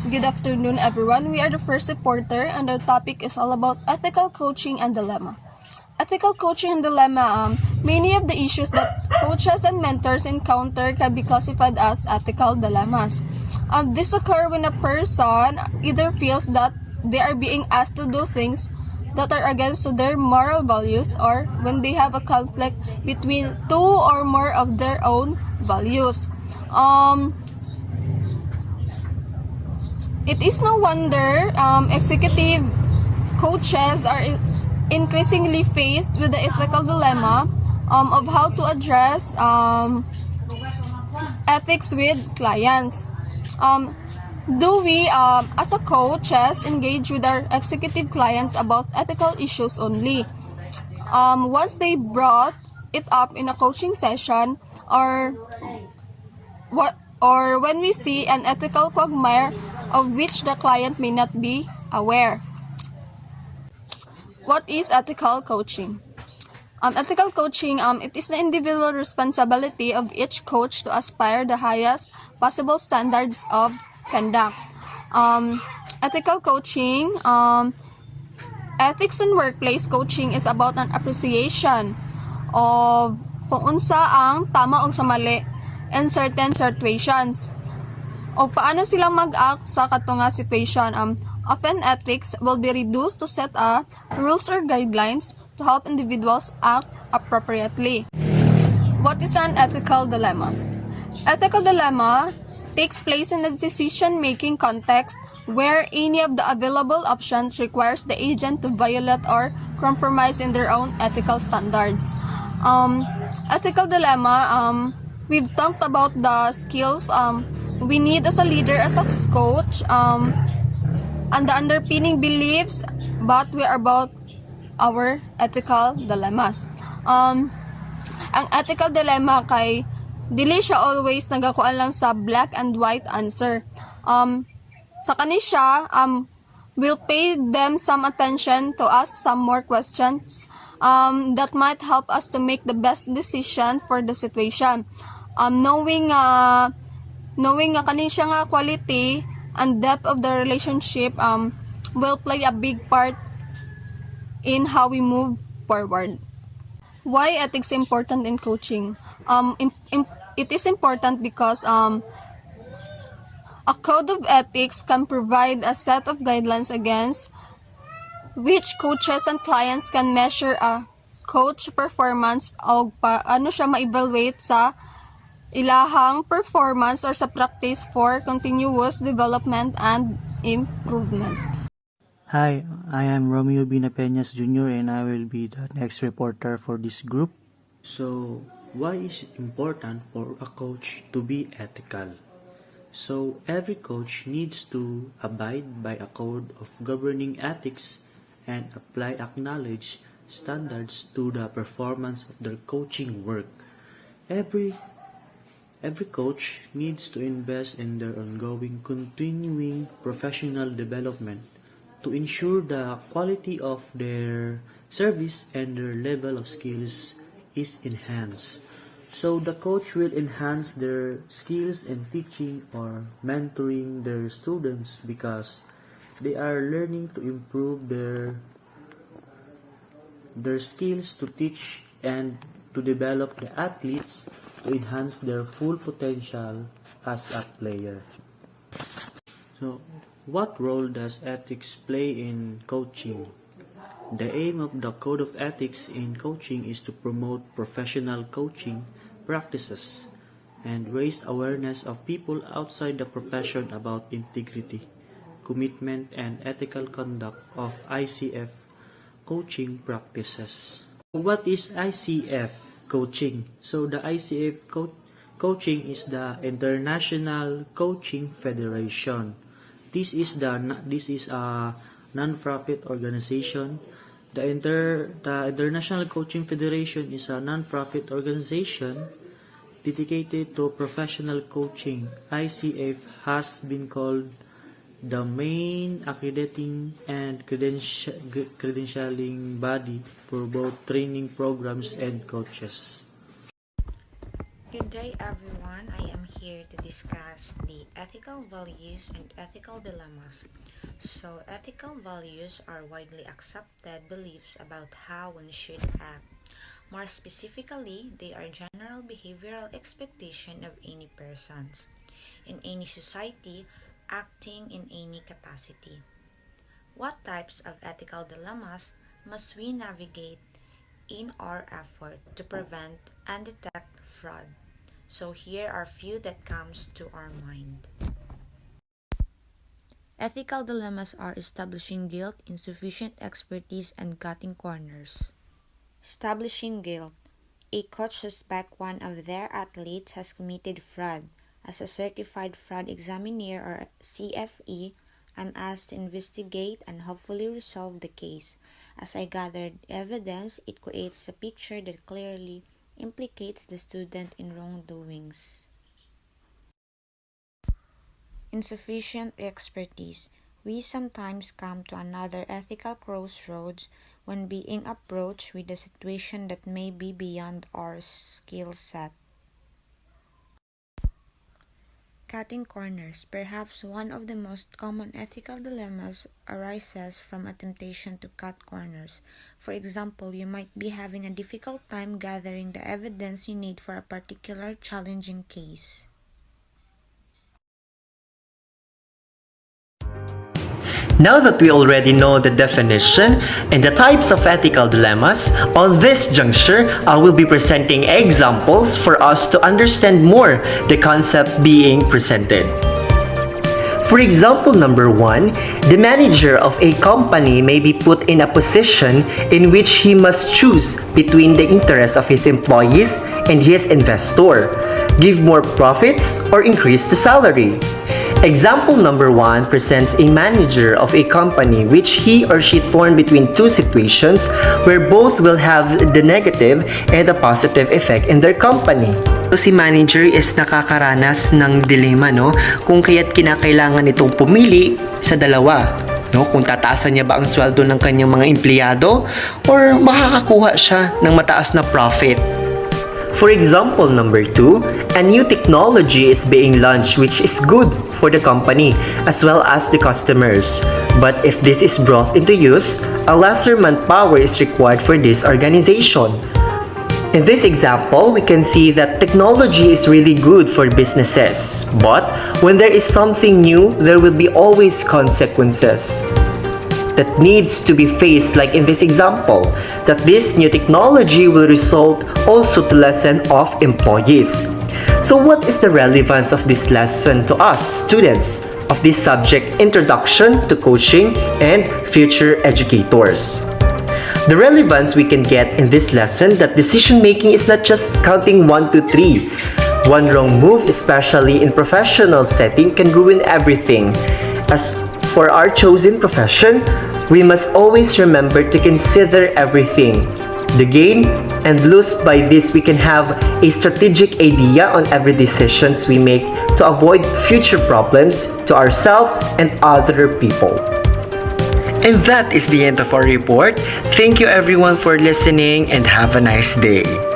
Good afternoon, everyone. We are the first reporter, and our topic is all about ethical coaching and dilemma. Ethical coaching and dilemma. Many of the issues that coaches and mentors encounter can be classified as ethical dilemmas. This occur when a person either feels that they are being asked to do things that are against their moral values, or when they have a conflict between two or more of their own values. It is no wonder executive coaches are increasingly faced with the ethical dilemma of how to address ethics with clients. Do we, as a coaches, engage with our executive clients about ethical issues only? Once they brought it up in a coaching session, or when we see an ethical quagmire of which the client may not be aware. What is ethical coaching? Ethical coaching, it is the individual responsibility of each coach to aspire the highest possible standards of conduct. Ethical coaching, ethics in workplace coaching is about an appreciation of kung unsa ang tama o sa mali in certain situations, o paano sila mag-act sa katunga situation. Often ethics will be reduced to set rules or guidelines to help individuals act appropriately. What is an ethical dilemma? Ethical dilemma takes place in a decision-making context where any of the available options requires the agent to violate or compromise in their own ethical standards. Ethical dilemma, we've talked about the skills we need as a leader, as a coach, and the underpinning beliefs, but we are about our ethical dilemmas. Ang ethical dilemma kay dili siya always nagakuan lang sa black and white answer. Sa kani siya, we'll pay them some attention to ask some more questions that might help us to make the best decision for the situation. Knowing kani siya nga quality and depth of the relationship will play a big part in how we move forward. Why ethics important in coaching? It is important because a code of ethics can provide a set of guidelines against which coaches and clients can measure a coach performance o paano siya ma-evaluate sa ilahang performance or sa practice for continuous development and improvement. Hi, I am Romeo Binapeñas Jr. and I will be the next reporter for this group. So, why is it important for a coach to be ethical? So, every coach needs to abide by a code of governing ethics and acknowledge standards to the performance of their coaching work. Every coach needs to invest in their ongoing, continuing professional development to ensure the quality of their service and their level of skills is enhanced. So the coach will enhance their skills in teaching or mentoring their students because they are learning to improve their skills to teach and to develop the athletes to enhance their full potential as a player. So, what role does ethics play in coaching? The aim of the Code of Ethics in coaching is to promote professional coaching practices and raise awareness of people outside the profession about integrity, commitment, and ethical conduct of ICF coaching practices. What is ICF coaching? So the ICF coaching is the International Coaching Federation. This is a non-profit organization. The International Coaching Federation is a non-profit organization dedicated to professional coaching. ICF has been called the main accrediting and credentialing body for both training programs and coaches. Good day everyone, I am here to discuss the ethical values and ethical dilemmas. So, ethical values are widely accepted beliefs about how one should act. More specifically, they are general behavioral expectation of any persons in any society acting in any capacity. What types of ethical dilemmas must we navigate in our effort to prevent and detect fraud? So here are few that comes to our mind. Ethical dilemmas are establishing guilt, insufficient expertise, and cutting corners. Establishing guilt. A coach suspects one of their athletes has committed fraud. As a certified fraud examiner or CFE, I'm asked to investigate and hopefully resolve the case. As I gathered evidence, it creates a picture that clearly implicates the student in wrongdoings. Insufficient expertise. We sometimes come to another ethical crossroads when being approached with a situation that may be beyond our skill set. Cutting corners. Perhaps one of the most common ethical dilemmas arises from a temptation to cut corners. For example, you might be having a difficult time gathering the evidence you need for a particular challenging case. Now that we already know the definition and the types of ethical dilemmas, on this juncture, I will be presenting examples for us to understand more the concept being presented. For example number 1, the manager of a company may be put in a position in which he must choose between the interests of his employees and his investor, give more profits or increase the salary. Example number 1 presents a manager of a company which he or she torn between two situations where both will have the negative and the positive effect in their company. So, si manager is nakakaranas ng dilemma, no? Kung kaya't kinakailangan itong pumili sa dalawa. No, kung tataasan niya ba ang sweldo ng kanyang mga empleyado or makakakuha siya ng mataas na profit. For example number 2, a new technology is being launched which is good for the company as well as the customers. But if this is brought into use, a lesser manpower is required for this organization. In this example, we can see that technology is really good for businesses. But when there is something new, there will be always consequences that needs to be faced, like in this example, that this new technology will result also to lessen of employees. So what is the relevance of this lesson to us, students, of this subject, Introduction to Coaching and Future Educators? The relevance we can get in this lesson that decision making is not just counting 1 to 3. One wrong move, especially in professional setting, can ruin everything. As for our chosen profession, we must always remember to consider everything. The gain and lose. By this, we can have a strategic idea on every decisions we make to avoid future problems to ourselves and other people. And that is the end of our report. Thank you everyone for listening and have a nice day.